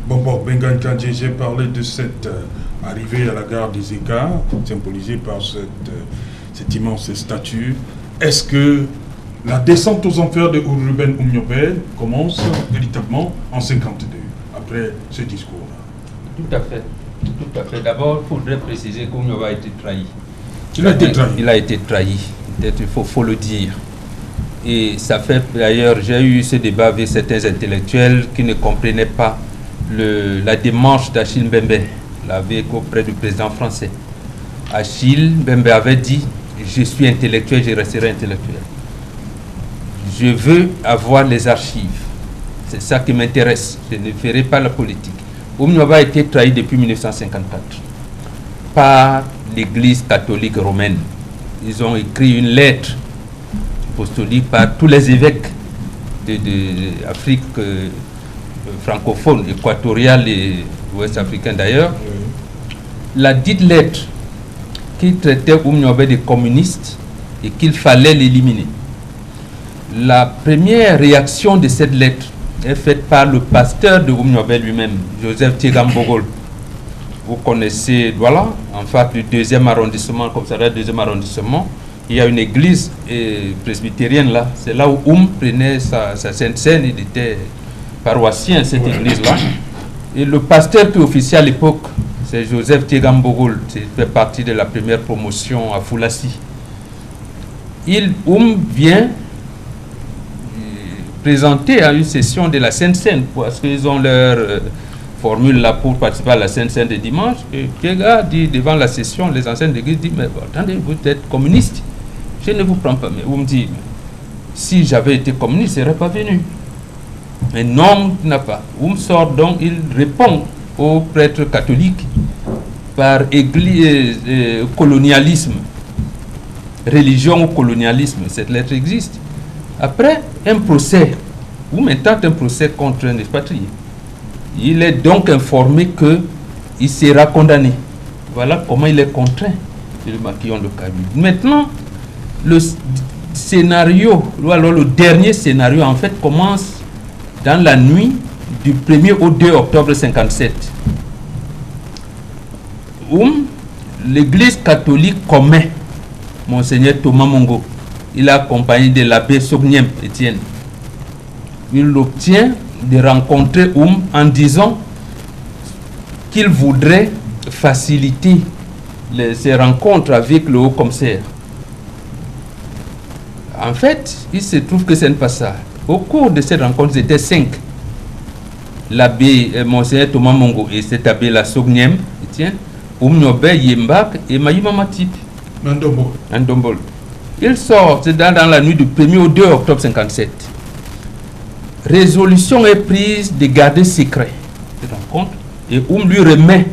Bon, Bengan Kandji, j'ai parlé de cette arrivée à la gare des Écarts, symbolisée par cette immense statue. Est-ce que la descente aux enfers de Ruben Oumniobel commence véritablement en 52, après ce discours-là? Tout à fait. Tout à fait. D'abord, il faudrait préciser qu'Oumniobel a été trahi. Il a été trahi. Il a été trahi. Peut-être il faut le dire. Et ça fait, d'ailleurs, j'ai eu ce débat avec certains intellectuels qui ne comprenaient pas la démarche d'Achille Mbembe, auprès du président français. Achille Mbembe avait dit: je suis intellectuel, je resterai intellectuel. Je veux avoir les archives. C'est ça qui m'intéresse. Je ne ferai pas la politique. Oumniobel a été trahi depuis 1954 par l'Église catholique romaine. Ils ont écrit une lettre apostolique par tous les évêques d'Afrique francophone, équatoriale et ouest-africaine d'ailleurs. La dite lettre qui traitait Oumniobel de communiste et qu'il fallait l'éliminer. La première réaction de cette lettre est faite par le pasteur de Oumniobel lui-même, Joseph Thiegam-Bogol. Vous connaissez Douala, en face du 2e arrondissement, comme ça, le 2e arrondissement. Il y a une église presbytérienne là. C'est là où prenait sa Sainte Seine. Il était paroissien, cette église-là. Et le pasteur qui officiait à l'époque, c'est Joseph Thiegam-Bogol. Il fait partie de la première promotion à Foulassi. Vient présenter à une session de la Sainte Seine, parce qu'ils ont leur formule là pour participer à la Sainte Seine de dimanche. Et Thiega dit devant la session, les anciens de l'église disent: mais attendez, vous êtes communiste, je ne vous prends pas. Mais vous me dites: si j'avais été communiste, je ne serais pas venu. Mais non, il n'a pas. Sort donc, il répond aux prêtres catholiques par église, colonialisme, religion ou colonialisme. Cette lettre existe. Après un procès, intente un procès contre un expatrié. Il est donc informé qu'il sera condamné. Voilà comment il est contraint de le maquillon de Kabylie. Maintenant, le scénario, ou alors le dernier scénario, en fait, commence dans la nuit du 1er au 2 octobre 1957. L'église catholique commet Monseigneur Thomas Mongo. Il est accompagné de l'abbé Sogniem Étienne. Il obtient de rencontrer en disant qu'il voudrait faciliter ces rencontres avec le haut-commissaire. En fait, il se trouve que ce n'est pas ça. Au cours de cette rencontre, ils étaient 5. L'abbé Monseigneur Thomas Mongo et cet abbé la Sogniem Étienne, Oumniobel, Yembak et Mayima Matip. Ndombol. Il sort dans la nuit du 1er au 2 octobre 1957. Résolution est prise de garder secret cette rencontre et lui remet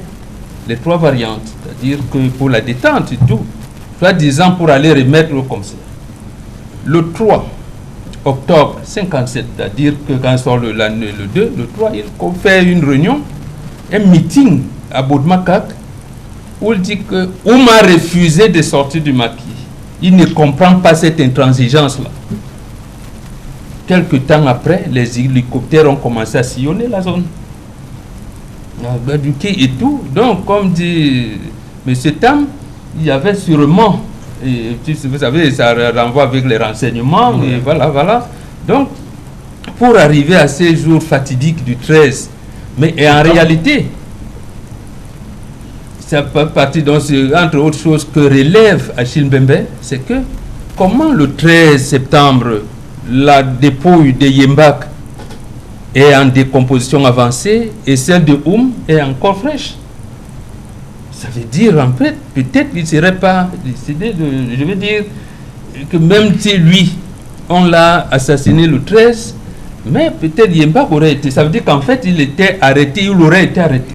les 3 variantes, c'est-à-dire que pour la détente et tout, soit disant pour aller remettre au commissaire. Le 3 octobre 1957, c'est-à-dire que quand sort le 2, le 3, il fait une réunion, un meeting à Bodmakak, où il dit que a refusé de sortir du maquis. Il ne comprend pas cette intransigeance-là. Quelque temps après, les hélicoptères ont commencé à sillonner la zone. Et tout. Donc, comme dit M. Tam, il y avait sûrement, vous savez, ça renvoie avec les renseignements, et voilà. Donc, pour arriver à ces jours fatidiques du 13, mais en réalité, ça peut partir entre autres choses que relève Achille Mbembe, c'est que comment le 13 septembre, la dépouille de Yembak est en décomposition avancée et celle de est encore fraîche. Ça veut dire en fait, peut-être qu'il ne serait pas décidé de... Je veux dire que même si lui, on l'a assassiné le 13, mais peut-être Yembak aurait été... Ça veut dire qu'en fait, il était arrêté, il aurait été arrêté.